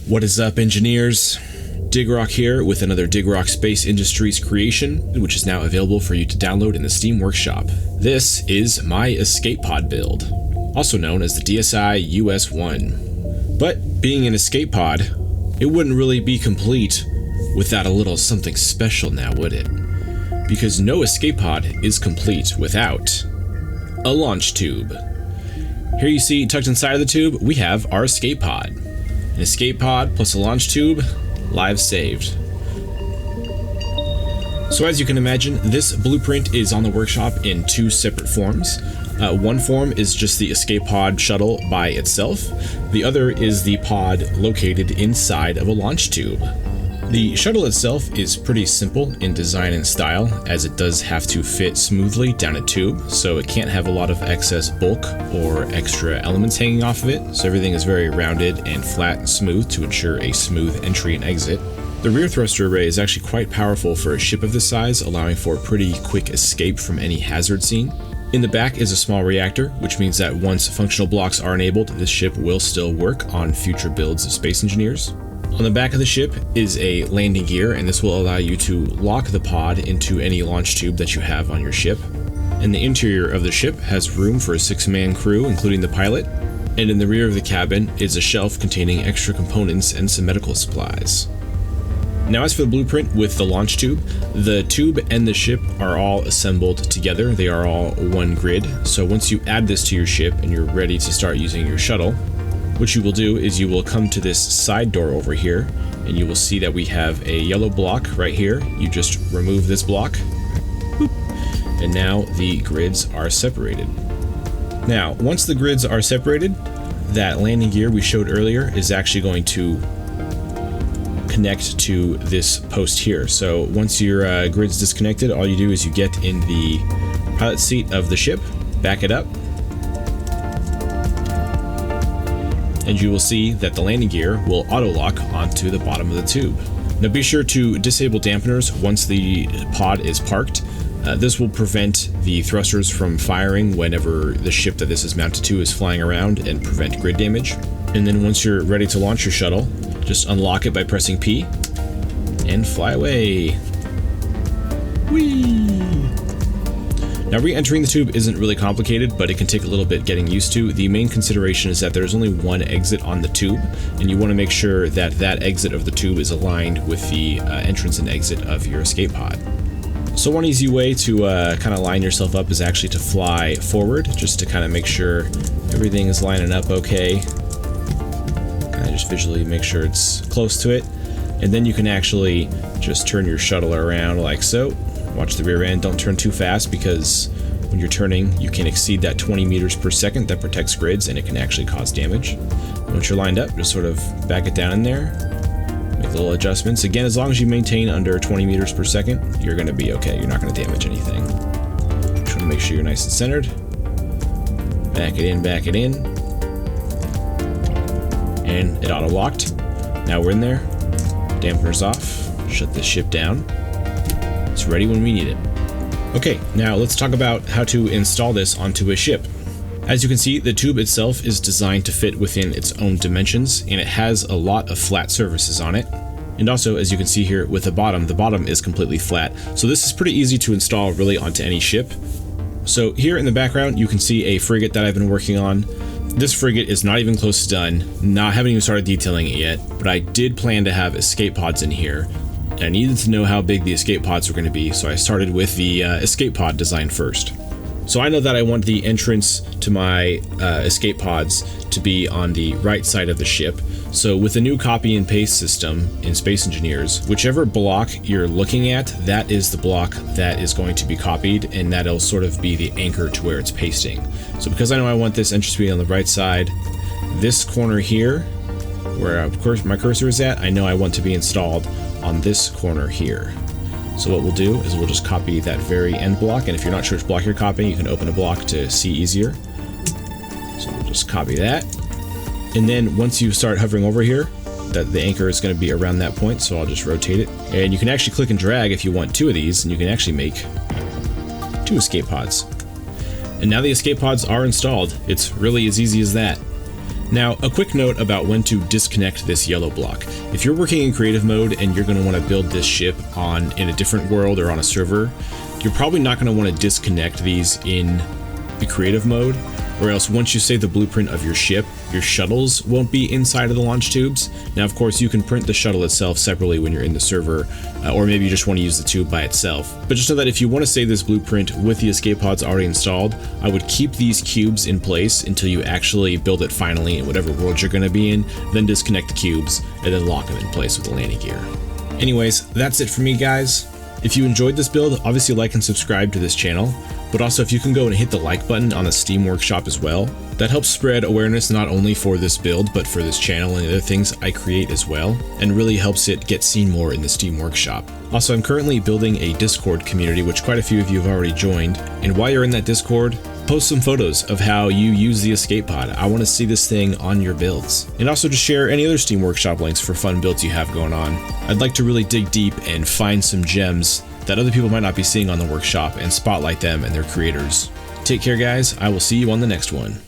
What is up, engineers? Diggrok here with another Diggrok Space Industries creation, which is now available for you to download in the Steam Workshop. This is my escape pod build, also known as the DSI US-1. But being an escape pod, it wouldn't really be complete without a little something special now, would it? Because no escape pod is complete without a launch tube. Here you see, tucked inside of the tube, we have our escape pod. An escape pod plus a launch tube, lives saved. So as you can imagine, this blueprint is on the workshop in two separate forms. One form is just the escape pod shuttle by itself. The other is the pod located inside of a launch tube. The shuttle itself is pretty simple in design and style, as it does have to fit smoothly down a tube, so it can't have a lot of excess bulk or extra elements hanging off of it, so everything is very rounded and flat and smooth to ensure a smooth entry and exit. The rear thruster array is actually quite powerful for a ship of this size, allowing for a pretty quick escape from any hazard scene. In the back is a small reactor, which means that once functional blocks are enabled, this ship will still work on future builds of Space Engineers. On the back of the ship is a landing gear, and this will allow you to lock the pod into any launch tube that you have on your ship. And the interior of the ship has room for a 6-man crew, including the pilot. And in the rear of the cabin is a shelf containing extra components and some medical supplies. Now as for the blueprint with the launch tube and the ship are all assembled together. They are all one grid. So once you add this to your ship and you're ready to start using your shuttle, what you will do is you will come to this side door over here, and you will see that we have a yellow block right here. You just remove this block, and now the grids are separated. Now, once the grids are separated, that landing gear we showed earlier is actually going to connect to this post here. So once your grid's disconnected, all you do is you get in the pilot seat of the ship, back it up, and you will see that the landing gear will auto-lock onto the bottom of the tube. Now be sure to disable dampeners once the pod is parked. This will prevent the thrusters from firing whenever the ship that this is mounted to is flying around and prevent grid damage. And then once you're ready to launch your shuttle, just unlock it by pressing P and fly away. Whee! Now re-entering the tube isn't really complicated, but it can take a little bit getting used to. The main consideration is that there's only one exit on the tube, and you want to make sure that that exit of the tube is aligned with the entrance and exit of your escape pod. So one easy way to kind of line yourself up is actually to fly forward, just to kind of make sure everything is lining up okay. Kind of just visually make sure it's close to it, and then you can actually just turn your shuttle around like so. Watch the rear end, don't turn too fast, because when you're turning you can exceed that 20 meters per second that protects grids, and it can actually cause damage. Once you're lined up, just sort of back it down in there, make little adjustments. Again, as long as you maintain under 20 meters per second, you're going to be okay. You're not going to damage anything. Just want to make sure you're nice and centered. Back it in, and it auto-locked. Now we're in there, dampeners off, shut this ship down. It's ready when we need it. Okay, now let's talk about how to install this onto a ship. As you can see, the tube itself is designed to fit within its own dimensions, and it has a lot of flat surfaces on it. And also, as you can see here with the bottom is completely flat. So this is pretty easy to install really onto any ship. So here in the background, you can see a frigate that I've been working on. This frigate is not even close to done. Haven't even started detailing it yet, but I did plan to have escape pods in here. I needed to know how big the escape pods were going to be, so I started with the escape pod design first. So I know that I want the entrance to my escape pods to be on the right side of the ship. So with the new copy and paste system in Space Engineers, whichever block you're looking at, that is the block that is going to be copied, and that'll sort of be the anchor to where it's pasting. So because I know I want this entrance to be on the right side, this corner here, where of course my cursor is at, I know I want to be installed on this corner here. So what we'll do is we'll just copy that very end block, and if you're not sure which block you're copying, you can open a block to see easier. So we'll just copy that. And then once you start hovering over here, that the anchor is going to be around that point, so I'll just rotate it. And you can actually click and drag if you want two of these, and you can actually make two escape pods. And now the escape pods are installed. It's really as easy as that. Now, a quick note about when to disconnect this yellow block. If you're working in creative mode and you're going to want to build this ship in a different world or on a server, you're probably not going to want to disconnect these in the creative mode, or else once you save the blueprint of your ship, your shuttles won't be inside of the launch tubes. Now, of course, you can print the shuttle itself separately when you're in the server, or maybe you just want to use the tube by itself. But just know that if you want to save this blueprint with the escape pods already installed, I would keep these cubes in place until you actually build it finally in whatever world you're going to be in, then disconnect the cubes, and then lock them in place with the landing gear. Anyways, that's it for me, guys. If you enjoyed this build, obviously like and subscribe to this channel, but also if you can go and hit the like button on the Steam Workshop as well, that helps spread awareness not only for this build, but for this channel and the other things I create as well, and really helps it get seen more in the Steam Workshop. Also, I'm currently building a Discord community, which quite a few of you have already joined, and while you're in that Discord, post some photos of how you use the escape pod. I want to see this thing on your builds. And also just share any other Steam Workshop links for fun builds you have going on. I'd like to really dig deep and find some gems that other people might not be seeing on the workshop and spotlight them and their creators. Take care, guys. I will see you on the next one.